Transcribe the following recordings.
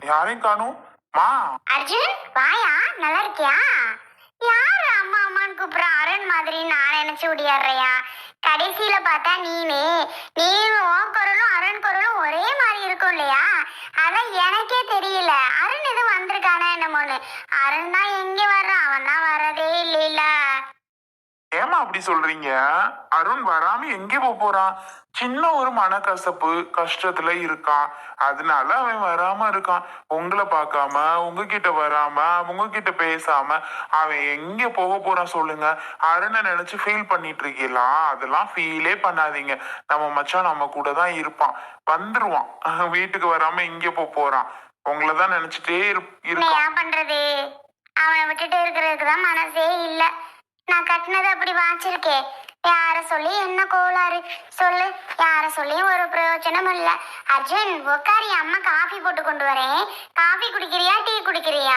யாரையும் காணும் மா. அர்ஜுன் வாயா, நல்லா இருக்கியா? யாரு அம்மா அம்மான்னு கூப்பிடுற அருண் மாதிரி நான் நினைச்சு ஓடியாடுறியா? கடைசியில பார்த்தா நீனும் உன் குரலும் அருண் குரலும் ஒரே மாதிரி இருக்கும் இல்லையா? அதான் எனக்கே தெரியல அருண் எதுவும் வந்திருக்கானா என்னமோன்னு. அருண் தான் எங்க வர்றான், அவன் தான் வரதே இல்லைல்ல. ஏமா அப்படி சொல்றீங்க? அருண் வராம எங்கே போறான்? சின்ன ஒரு மனக்கசப்பு கஷ்டத்துல இருக்கான், அதனால அவன் வராம இருக்கான். உங்களை பார்க்காம உங்ககிட்ட வராம உங்ககிட்ட பேசாம அவன் எங்க போக போறான் சொல்லுங்க? அருணை நினைச்சு ஃபீல் பண்ணிட்டு இருக்கீங்களா? அதெல்லாம் ஃபீலே பண்ணாதீங்க. நம்ம மச்சான் நம்ம கூட தான் இருப்பான், வந்துருவான். வீட்டுக்கு வராம எங்க போறான்? உங்களதான் நினைச்சிட்டே இருக்கான். ஏன் பண்றது, அவனை விட்டுட்டு இருக்கிறதுக்கு தான் மனசே இல்ல. நான் கட்டினது அப்படி வாச்சிருக்கே. யார சொல்லி என்ன கோளாறு சொல்லு? யார சொல்லியும் ஒரு பிரயோஜனம் இல்ல. அர்ஜுன் உட்காரி, அம்மா காஃபி போட்டு கொண்டு வரேன். காஃபி குடிக்கிறியா டீ குடிக்கிறியா?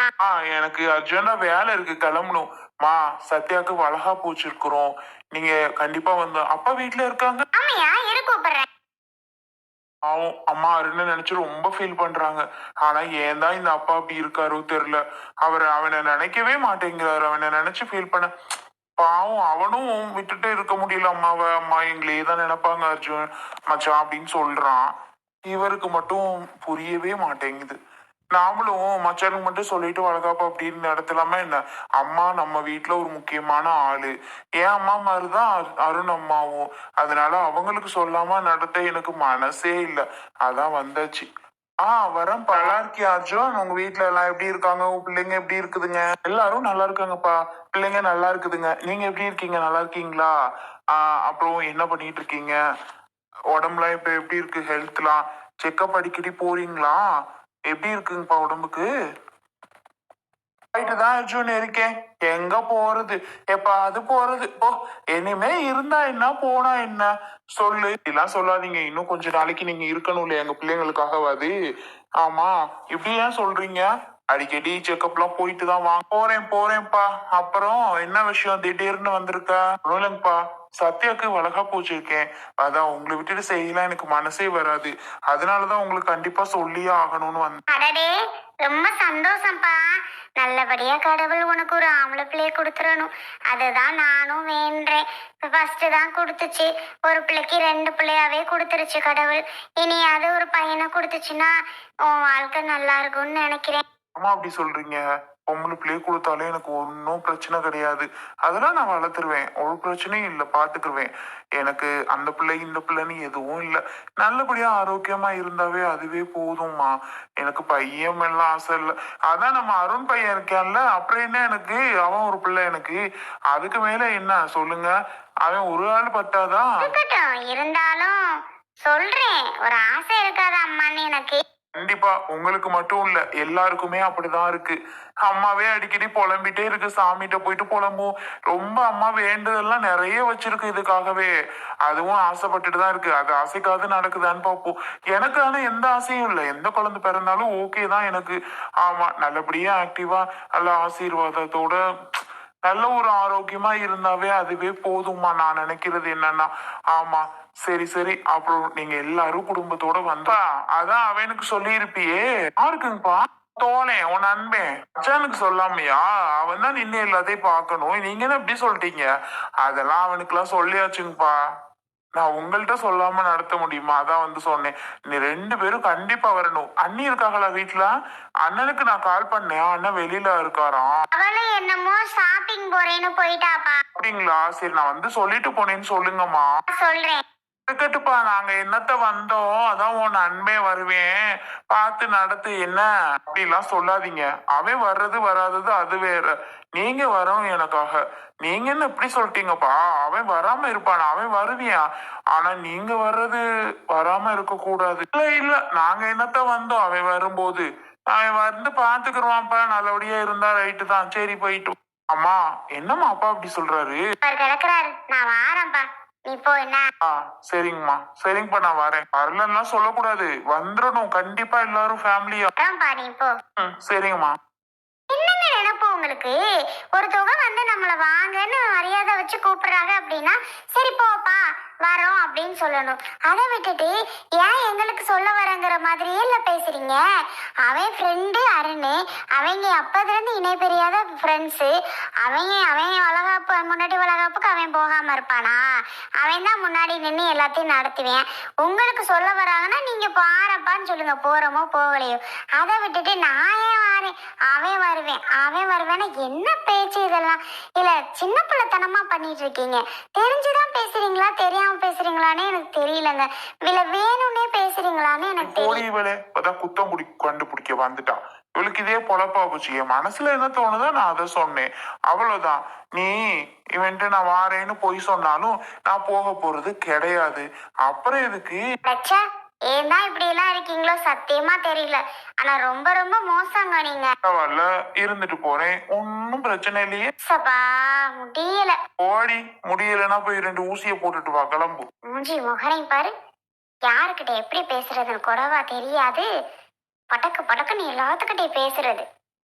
எனக்கு அர்ஜென்டா வேலை இருக்கு, கிளம்பணும். மா, சத்யாக்கு வளகா பூச்சிருக்கிறோம், நீங்க கண்டிப்பா வந்து. அப்பா வீட்டுல இருக்காங்க? ஆமையா, இரு கூப்பிடுறேன். பாவம் அம்மா அருணை நினைச்சு ரொம்ப ஃபீல் பண்றாங்க. ஆனா ஏன் தான் இந்த அப்பா அப்படி இருக்காரோ தெரியல. அவனை நினைக்கவே மாட்டேங்கிறாரு. அவனை நினைச்சு ஃபீல் பண்ண பாவம். அவனும் விட்டுட்டு இருக்க முடியல அம்மாவை. அம்மா எங்களே தான் நினைப்பாங்க அர்ஜுன் மச்சான் அப்படின்னு சொல்றான். இவருக்கு மட்டும் புரியவே மாட்டேங்குது. நாமளும் மச்சானுக்கு மட்டும் சொல்லிட்டு வளர்க்காப்பா அப்படின்னு நடத்தலாமா என்ன? அம்மா நம்ம வீட்டுல ஒரு முக்கியமான ஆளு. என் அம்மா மாதிரிதான் அருண் அம்மாவும். அதனால அவங்களுக்கு சொல்லாம நடத்த எனக்கு மனசே இல்லை. அதான் வந்தாச்சு. வரேன். நல்லா இருக்கியா அர்ஜுன்? உங்க வீட்டுல எல்லாம் எப்படி இருக்காங்க? உங்க பிள்ளைங்க எப்படி இருக்குதுங்க? எல்லாரும் நல்லா இருக்காங்கப்பா. பிள்ளைங்க நல்லா இருக்குதுங்க. நீங்க எப்படி இருக்கீங்க? நல்லா இருக்கீங்களா? அப்புறம் என்ன பண்ணிட்டு இருக்கீங்க? உடம்புலாம் இப்ப எப்படி இருக்கு? ஹெல்த்லாம் செக்அப் அடிக்கடி போறீங்களா? எப்படி இருக்குங்கப்பா உடம்புக்கு? தான் அர்ஜுன் இருக்கேன். எங்க போறது? எப்ப அது போறது ஓ. இனிமே இருந்தா என்ன போனா என்ன சொல்லு. இதெல்லாம் சொல்லாதீங்க. இன்னும் கொஞ்ச நாளைக்கு நீங்க இருக்கணும் இல்லையா எங்க பிள்ளைங்களுக்காகவாது? ஆமா, இப்படி ஏன் சொல்றீங்க? அடிக்கடி செக்அப்லாம் போயிட்டு தான் வாங்க. போறேன்ப்பா. அப்புறம் என்ன விஷயம் திடீர்னு வந்திருக்க? இல்லைங்கப்பா, சத்யாக்கு வளகா பூச்சிருக்கேன். அதான் உங்களை விட்டுட்டு செய்யலாம் எனக்கு மனசே வராது. அதனாலதான் உங்களுக்கு கண்டிப்பா சொல்லியே ஆகணும்னு வந்தேன். ரொம்ப சந்தோஷம்ப்பா. நல்லபடியா கடவுள் உனக்கு ஒரு ஆம்பளை பிள்ளைய கொடுத்துடணும், அதுதான் நானும் வேண்டேன். ஃபர்ஸ்ட் தான் கொடுத்துச்சு, ஒரு பிள்ளைக்கு 2 பிள்ளையாவே கொடுத்துருச்சு கடவுள். இனி அது ஒரு பையனை கொடுத்துச்சுன்னா உன் வாழ்க்கை நல்லா இருக்கும்னு நினைக்கிறேன். அம்மா அப்படி சொல்றீங்க? பொம்பளை பிள்ளைய கொடுத்தாலே எனக்கு ஒன்றும் பிரச்சனை கிடையாது. அதெல்லாம் நான் வளர்த்துருவேன், ஒரு பிரச்சனையும் இல்லை, பார்த்துக்குருவேன். எனக்கு அந்த பிள்ளை இந்த பிள்ளைன்னு எதுவும் இல்லை. நல்லபடியா ஆரோக்கியமா இருந்தாவே அதுவே போதும்மா. எனக்கு பையன் எல்லாம் ஆசை இல்லை. அதான் நம்ம அருண் பையன் இருக்கான்ல, அப்புறம் என்ன எனக்கு? அவன் ஒரு பிள்ளை எனக்கு. அதுக்கு மேல என்ன சொல்லுங்க? அவன் ஒரு ஆள் பத்தாதான்? இருந்தாலும் சொல்றேன், ஒரு ஆசை இருக்காது அம்மான்னு எனக்கு. கண்டிப்பா உங்களுக்கு மட்டும் இல்ல, எல்லாருக்குமே அப்படிதான் இருக்கு. அம்மாவே அடிக்கடி புலம்பிட்டே இருக்கு. சாமிகிட்ட போயிட்டு புலம்பும். ரொம்ப அம்மா வேண்டுதெல்லாம் நிறைய வச்சிருக்கு இதுக்காகவே. அதுவும் ஆசைப்பட்டுட்டு தான் இருக்கு. அது ஆசைக்காவது நடக்குதான்னு பார்ப்போம். எனக்கு ஆனா எந்த ஆசையும் இல்லை. எந்த குழந்தை பிறந்தாலும் ஓகே தான் எனக்கு. ஆமா, நல்லபடியா ஆக்டிவா நல்ல ஆசீர்வாதத்தோட நல்ல ஒரு ஆரோக்கியமா இருந்தாவே அதுவே போதும்மா. நான் நினைக்கிறது என்னன்னா, ஆமா சரி. அப்புறம் நீங்க எல்லாரும் குடும்பத்தோட வந்தா அதான் அவனுக்கு சொல்லி இருப்பியே. யாருக்குங்கப்பா? தோணே உன் நண்பன் அச்சானுக்கு சொல்லாமையா? அவன் தான் நின்று எல்லாத்தையும் பார்க்கணும். நீங்க என்ன இப்படி சொல்லிட்டீங்க? அதெல்லாம் அவனுக்கு எல்லாம் சொல்லியாச்சுங்கப்பா. நான் உங்கள்கிட்ட சொல்லாம நடத்த முடியுமா? அதான் வந்து சொன்னேன். நீ 2 பேரும் கண்டிப்பா வரணும். அண்ணி இருக்காங்களா வீட்டுல? அண்ணனுக்கு நான் கால் பண்ணேன், அண்ணன் வெளியில இருக்காராம். அவளும் என்னமோ ஷாப்பிங் போறேன்னு போயிட்டாப்பா. அப்படிங்களா? சரி, நான் வந்து சொல்லிட்டு போனேன்னு சொல்லுங்கம்மா. சொல்றேன். இருக்கட்டுப்பா, நாங்க என்னத்த வந்தோம், அதான் உன் நண்பே வருவேன், பார்த்து நடத்து என்ன அப்படிலாம் சொல்லாதீங்க. அவன் வர்றது வராதது அது வேற. நீங்க வரணும் எனக்காக. நீங்க என்ன இப்படி சொல்லிட்டீங்கப்பா? அவன் வராம இருப்பான், அவன் வருவியான். ஆனா நீங்க வர்றது வராம இருக்க கூடாது. இல்ல நாங்க என்னத்த வந்தோம், அவன் வரும்போது அவன் வந்து பாத்துக்குருவான்ப்பா. நல்லபடியா இருந்தா ரைட்டு தான். சரி போயிட்டு. அம்மா என்னம்மா அப்பா அப்படி சொல்றாரு? கிடக்குறாரு, நான் வாரேன்ப்பா. நீ போ. என்ன? சரிங்கம்மா. சரிங்கப்பா, நான் வரேன். வரலன்னா சொல்லக்கூடாது, வந்துடணும் கண்டிப்பா எல்லாரும் ஃபேமிலியா. நீ போ. சரிங்கம்மா. என்னங்க நினைப்பு உங்களுக்கு? ஒருத்தவங்க வந்து நம்மள வாங்கன்னு மரியாதை வச்சு கூப்பிடுறாங்க அப்படின்னா சரி போப்பா வரோம் அப்படின்னு சொல்லணும். அதை விட்டுட்டு ஏன் எங்களுக்கு சொல்ல வரங்கிற மாதிரியே இல்ல பேசுறீங்க. அவன் ஃப்ரெண்டு அருண், அவங்க அப்பதுல இருந்து இணை பெரியாத ஃப்ரெண்ட்ஸு. அவன் வளகாப்பு முன்னாடி வளகாப்புக்கு அவன் போகாம இருப்பானா? அவன் தான் முன்னாடி நின்று எல்லாத்தையும் நடத்துவேன். உங்களுக்கு சொல்ல வராங்கன்னா நீங்க பாரப்பான்னு சொல்லுங்க, போறோமோ போகலையோ. அதை விட்டுட்டு நான் ஏன் வாரேன் அவன் வருவேன்னா என்ன பேச்சு இதெல்லாம்? இல்ல சின்ன பிள்ளைத்தனமா பண்ணிட்டு இருக்கீங்க. தெரிஞ்சுதான் பேசுறீங்களா தெரியாம பேசுறீங்களான்னு எனக்கு தெரியலங்க. இல்ல வேணும்னே பேசுறீங்களான்னு எனக்கு போலி தெரியல. இவளே இப்பதான் குத்தம் கண்டுபிடிக்க வந்துட்டான். இவளுக்கு இதே பொழப்பா போச்சு. என் மனசுல என்ன தோணுதோ நான் அதை சொன்னேன், அவ்வளவுதான். நீ இவன்ட்டு நான் வாரேன்னு பொய் சொன்னாலும் நான் போக போறது கிடையாது. அப்புறம் எதுக்கு? அச்சா, ஏன் தான் இப்படி எல்லாம் இருக்கீங்களோ சத்தியமா தெரியல. ஆனா ரொம்ப ரொம்ப மோசங்க நீங்க. பரவாயில்ல, இருந்துட்டு போறேன், ஒன்னும் பிரச்சனை இல்லையே. சபா முடியல. ஓடி முடியலன்னா போய் 2 ஊசியை போட்டுட்டு வா, கிளம்பு. மூஞ்சி முகரை பாரு. யாருக்கிட்ட எப்படி பேசுறதுன்னு கூடவா தெரியாது. படக்கு படக்குன்னு எல்லாத்துக்கிட்டே பேசுறது.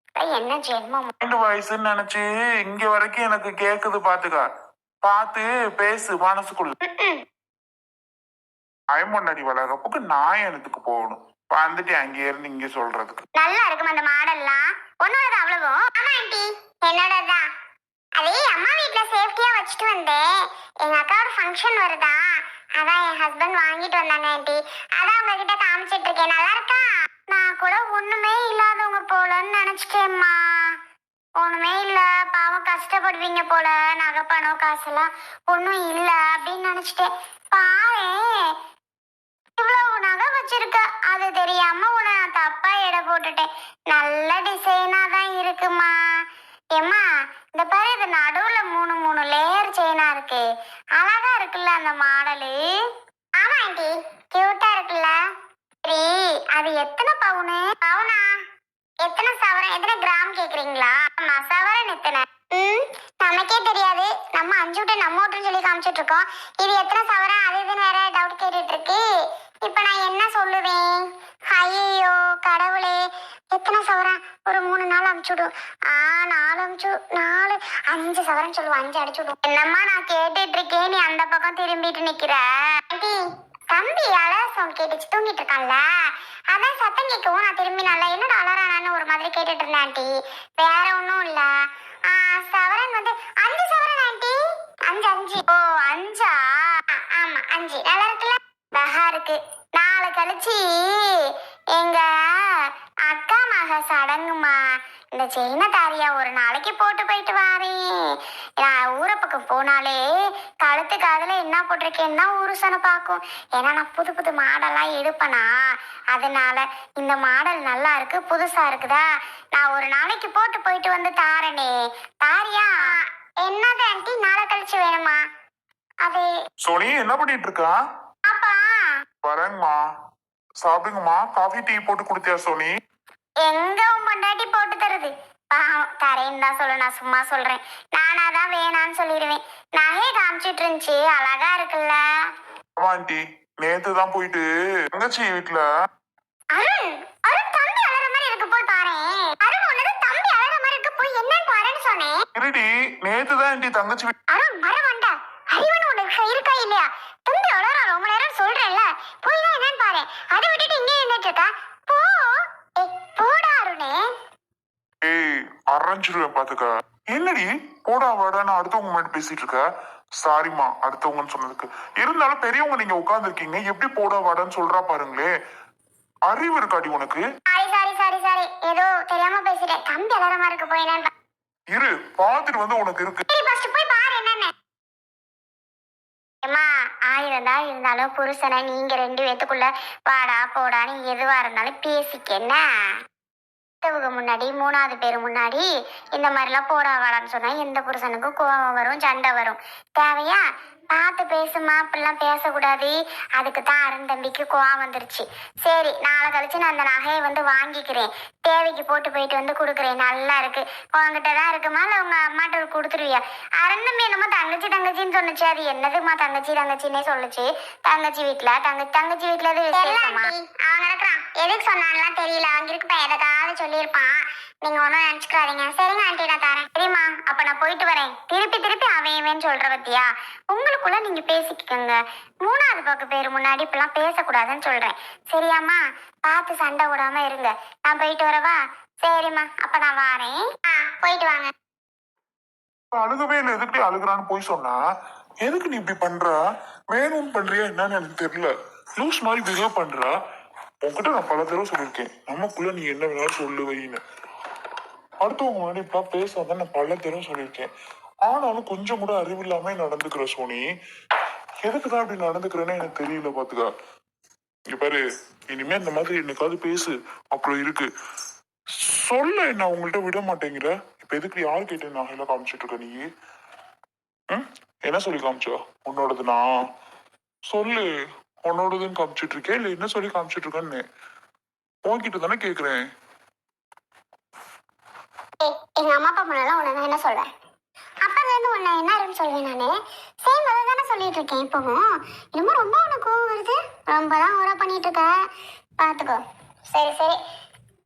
என்ன ஜென்மம். மைண்ட் வாய்ஸ்ன்னு நினைச்சு இங்க வரைக்கும் எனக்கு கேக்குது, பாத்துக்க. பார்த்து பேசு மனசுக்குள்ள. முன்னாடி வளர்றப்புக்கு நான் எனக்கு போகணும், வந்துட்டு அங்கே இருந்து இங்க சொல்றதுக்கு. நல்லா இருக்கும் அந்த மாடல்லாம். உன்னோடது அவ்வளவோ? ஆமா ஆண்டி, என்னோடதான். அதே அம்மா வீட்டுல சேஃப்டியா வச்சுட்டு வந்தேன். எங்க அக்காவோட ஃபங்க்ஷன் வருதா, அதான் என் ஹஸ்பண்ட் வாங்கிட்டு வந்தாங்க ஆண்டி. அதான் உங்ககிட்ட காமிச்சிட்டு இருக்கேன். நல்லா இருக்கா? நான் கூட ஒண்ணுமே இல்லாதவங்க போலன்னு நினைச்சிட்டேம்மா. ஒண்ணுமே இல்ல, பாவம் கஷ்டப்படுவீங்க போல, நகை பணம் காசெல்லாம் ஒண்ணும் இல்ல அப்படின்னு நினைச்சிட்டேன். பாரு இவ்வளவு நகை வச்சிருக்க, அது தெரியாம உன்னை நான் தப்பா எடை போட்டுட்டேன். நல்ல டிசைனா தான் இருக்குமா. ஏம்மா இந்த பாரு, இது நடுவுல 3 லேயர் செயினா இருக்கு. அழகா இருக்குல்ல அந்த மாடலு. ஆமா ஆண்டி, கியூட்டா இருக்குல்ல. சரி, அது எத்தனை பவுனு? பவுனா? எத்தனை சவரன், எத்தனை கிராம் கேக்குறீங்களா? ஆமா, சவரன் எத்தனை? நமக்கே தெரியாது. நம்ம 5 விட்டு நம்ம விட்டுன்னு சொல்லி காமிச்சிட்டு இருக்கோம். இது எத்தனை சவரன் அது இதுன்னு வேற டவுட் கேட்டுட்டு இருக்கு. இப்ப நான் என்ன சொல்லுவேன்? ஐயோ கடவுளே, எத்தனை சவரன்? ஒரு 3 நாள் அமுச்சுடும். 4 5 சவரன் சொல்லுவோம், 5 அடிச்சுடும். என்னம்மா நான் கேட்டுட்டு இருக்கேன், நீ அந்த பக்கம் திரும்பிட்டு நிக்கிற. ஆண்டி, தம்பி அழகா சவுண்ட் கேட்டுச்சு, தூங்கிட்டு இருக்கான்ல, அதான் சத்தம் கேட்கவும் நான் திரும்பி நல்லா என்னோட அலறானான்னு ஒரு மாதிரி கேட்டுட்டு இருந்தேன் ஆண்டி. வேற ஒன்றும் இல்ல. சவரன் வந்து 5 சவரன் ஆண்டி. 5. ஓ 5ஆ? ஆமா 5. நல்லா இருக்குல்ல? அழகா இருக்கு. நாளை கழிச்சு எங்க அக்கா மக சடங்குமா. இந்த செயினை தாரியா ஒரு நாளைக்கு போட்டு போயிட்டு வாரேன். நான் ஊரை பக்கம் போனாலே கழுத்து காதுல என்ன போட்டிருக்கேன்னு தான் ஊருசனை பார்க்கும். ஏன்னா நான் புது புது மாடெல்லாம் எடுப்பேனா, அதனால இந்த மாடல் நல்லா இருக்கு, புதுசா இருக்குதா, நான் ஒரு நாளைக்கு போட்டு போயிட்டு வந்து தாரனே. தாரியா? என்னது ஆண்டி நாளை கழிச்சு வேணுமா? அது சோனி என்ன பண்ணிட்டு இருக்கா? அப்பா வரேங்கம்மா, சாப்பிடுங்கம்மா. காஃபி டீ போட்டு கொடுத்தியா சோனி? எங்க உன் பொண்டாட்டி போட்டு தருது? பாவம், தரேன்னு தான் சொல்ல, நான் சும்மா சொல்றேன். நானாதான் வேணான்னு சொல்லிடுவேன். நகையை காமிச்சிட்டு இருந்துச்சு, அழகா இருக்குல்ல. ஆமா ஆண்டி, நேத்து தான் போயிட்டு தங்கச்சி வீட்டுல. அருண், அருண் தம்பி அழற மாதிரி இருக்கு, போய் பாரு. அருண் உன்னது தம்பி அழற மாதிரி இருக்கு, போய் என்னன்னு பாருன்னு சொன்னேன். இருடி, நேத்து தான் ஆண்டி தங்கச்சி அருண் மரவண்டா, அறிவன் உனக்கு இருக்கா இல்லையா? தம்பி அழறா ரொம்ப நேரம் சொல்றேன்ல, போய் தான் என்னன்னு பாரு. அதை விட்டுட்டு இங்கே இருந்துட்டு இருக்கா? போ. போடா அருணே. ஏய், அரைஞ்சிருவேன் பாத்துக்க. என்னடி போடா வாடான்னு அடுத்தவங்க முன்னாடி பேசிட்டு இருக்க? சாரிம்மா அடுத்தவங்கன்னு சொன்னதுக்கு. இருந்தாலும் பெரியவங்க நீங்க உட்கார்ந்து இருக்கீங்க, எப்படி போடா வாடான்னு சொல்றா பாருங்களே. அறிவு இருக்காடி உனக்கு? சாரி, ஏதோ தெரியாம பேசிட்டேன். தம்பி அழற மாதிரி இருக்கு, போய் என்னன்னு இரு, பாத்துட்டு வந்து உனக்கு இருக்கு. சரி ஃபர்ஸ்ட் போய் பாரு என்னன்னு. அம்மா 1000 தான் இருந்தாலும் புருஷனை நீங்க 2 பேத்துக்குள்ள வாடா போடான்னு எதுவா இருந்தாலும் பேசிக்கன்னா. முன்னாடி 3வது பேர் முன்னாடி இந்த மாதிரிலாம் போடா வாடான்னு சொன்னா எந்த புருஷனுக்கும் கோபம் வரும், சண்டை வரும். தேவையா? பார்த்து பேசுமா, அப்படிலாம் பேசக்கூடாது. அதுக்கு தான் அருண் தம்பிக்கு கோவம் வந்துருச்சு. சரி, நாளை கழிச்சு நான் அந்த நகையை வந்து வாங்கிக்கிறேன், தேவைக்கு போட்டு போயிட்டு வந்து கொடுக்குறேன். நல்லா இருக்கு, உங்ககிட்ட தான் இருக்குமா இல்லை உங்க அம்மாட்ட கொடுத்துருவியா? அருண் தம்பி என்னமோ தங்கச்சின்னு சொன்னுச்சு, அது என்னதுமா தங்கச்சின்னே சொல்லுச்சு. தங்கச்சி வீட்டுல தங்கச்சி வீட்டுல அவன் நடக்கிறான், எதுக்கு சொன்னான்லாம் தெரியல. அவங்க இருக்கப்ப எதற்காவது சொல்லியிருப்பான். நீங்க ஒன்றும் நினைச்சுக்காதீங்க. சரிங்க ஆண்டி, நான் தரேன். சரிம்மா, அப்ப நான் போயிட்டு வரேன். திருப்பி திருப்பி அவன் சொல்ற பத்தியா? உங்களுக்குள்ள நீங்க பேசிக்கோங்க. மூணாவது பக்கம் பேர் முன்னாடி இப்பெல்லாம் பேசக்கூடாதுன்னு சொல்றேன். சரியாம்மா? பார்த்து சண்டை விடாம இருங்க. நான் போயிட்டு வரவா? சரிம்மா, அப்ப நான் வாரேன். போயிட்டு வாங்க. அழுகவே இல்லை, எதுக்கு அழுகுறான்னு போய் சொன்னா எதுக்கு நீ இப்படி பண்ற? வேணும்னு பண்றியா என்னன்னு எனக்கு தெரியல. லூஸ் மாதிரி பிஹேவ் பண்ற. உன்கிட்ட நான் பல தடவை சொல்லியிருக்கேன், நமக்குள்ள நீ என்ன வேணாலும் சொல்லு வைன்னு. அடுத்தவங்க முன்னாடி இப்ப பேசாதான் நான் பல தடவை சொல்லியிருக்கேன். ஆனாலும் கொஞ்சம் கூட அறிவில்லாம நடந்துக்கிற சோனி. எதுக்குதான் அப்படி நடந்துக்கிறேன்னு எனக்கு தெரியல. பாத்துக்கா, இங்க பாரு, இனிமே இந்த மாதிரி என்னைக்காவது பேசு, அப்புறம் இருக்கு சொல்ல. என்ன உங்கள்கிட்ட விட மாட்டேங்கிற. இப்ப எதுக்கு யாரு கேட்டு நகையெல்லாம் காமிச்சிட்டு இருக்க நீ? என்ன சொல்லி காமிச்சா? உன்னோடதுனா சொல்லு. உன்னோடதுன்னு காமிச்சிட்டு இருக்கேன் இல்ல என்ன சொல்லி காமிச்சிட்டு இருக்கேன்னு உன்கிட்ட தானே கேக்குறேன். எங்க அம்மா அப்பா முன்னால உன்னை நான் என்ன சொல்றேன்? அப்பல இருந்து உன்னை என்ன சொல்வேன் நானு? சேம் அதை தானே சொல்லிட்டு இருக்கேன். இப்பவும் இன்னமும் ரொம்ப உனக்கு கோவம் வருது. ரொம்ப தான் ஓரா பண்ணிட்டு இருக்க. பாத்துக்கோ. சரி சரி,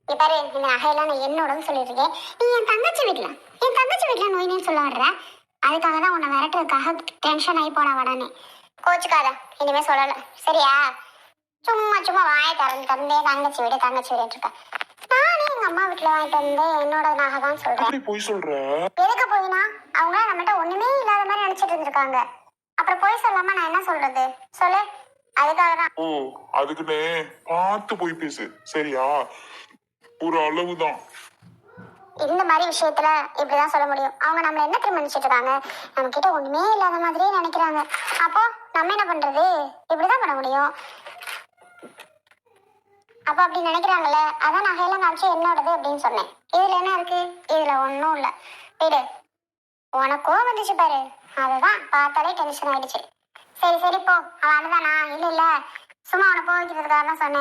இப்பாரு, இந்த நகையெல்லாம் நான் என்னோடன்னு சொல்லிட்டு இருக்கேன். நீ என் தங்கச்சி வீட்டுல நோயினு சொல்ல வர்ற. அதுக்காக தான் உன்னை விரட்டுறதுக்காக டென்ஷன் ஆகி போன வடானே. கோச்சுக்காத, இனிமே சொல்லல. சரியா? சும்மா சும்மா வாயை திறந்து தங்கச்சி வீடுன்னு இருக்க. நானே எங்க அம்மா வீட்டுல வாங்கிட்டு வந்து என்னோட நகை தான் சொல்றேன். அப்படி போய் சொல்ற? எதுக்கு போயினா? அவங்க நம்மகிட்ட ஒண்ணுமே இல்லாத மாதிரி நினைச்சிட்டு இருந்திருக்காங்க. அப்புறம் போய் சொல்லாம நான் என்ன சொல்றது? சொல்லு. அதுக்காக தான். ஓ, அதுக்குன்னு பார்த்து போய் பேசு, சரியா? ஒரு அளவுதான். இந்த மாதிரி விஷயத்துல இப்படிதான் சொல்ல முடியும். அவங்க நம்மள என்ன திரும்ப நினைச்சிட்டு இருக்காங்க? நம்ம கிட்ட ஒண்ணுமே இல்லாத மாதிரியே நினைக்கிறாங்க. அப்போ நம்ம என்ன பண்றது? இப்படிதான் பண்ண முடியும். அப்ப அப்படி நினைக்கிறாங்கல்ல, அதான் நகையெல்லாம் காமிச்சு என்னோடது அப்படின்னு சொன்னேன். இதுல என்ன இருக்கு? இதுல ஒன்னும் இல்ல. விடு. உனக்கும் வந்துச்சு பாரு, அதுதான் பார்த்தாலே டென்ஷன் ஆயிடுச்சு. சரி சரி போ. அவன் அழுதானா? இல்ல சும்மா அவனை போய்க்கிறதுக்காக தான் சொன்னேன்.